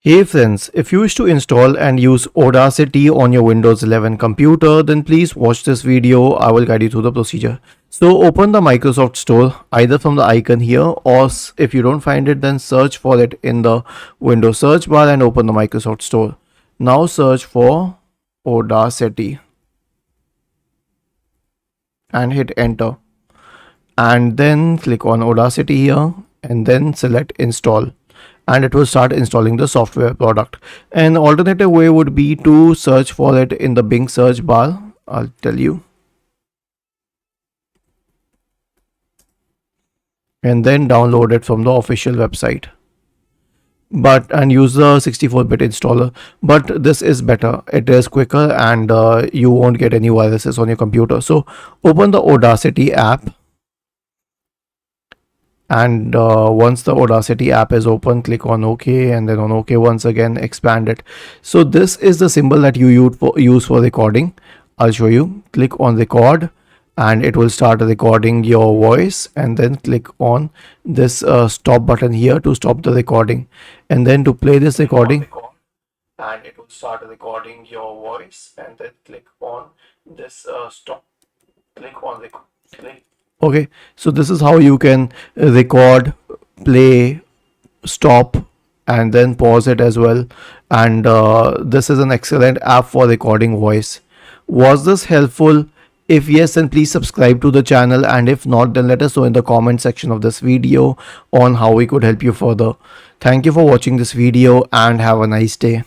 Hey friends, if you wish to install and use Audacity on your Windows 11 computer, then please watch this video. I will guide you through the procedure. So open the Microsoft Store either from the icon here, or if you don't find it, then search for it in the Windows search bar and open the Microsoft Store. Now search for Audacity and hit enter, and then click on Audacity here and then select install, and it will start installing the software product. An alternative way would be to search for it in the Bing search bar. I'll tell you, and then download it from the official website, and use the 64-bit installer. But this is better, it is quicker, and you won't get any viruses on your computer. So open the Audacity app, and once the Audacity app is open, click on OK, and then on OK once again, expand it. So this is the symbol that you use for recording. I'll show you. Click on record and it will start recording your voice, and then click on this stop button here to stop the recording, and then to play this recording, and it will start recording your voice, and then click on this stop, click on record. Okay, so this is how you can record, play, stop, and then pause it as well. And this is an excellent app for recording voice. Was this helpful? If yes, then please subscribe to the channel, and if not, then let us know in the comment section of this video on how we could help you further. Thank you for watching this video and have a nice day.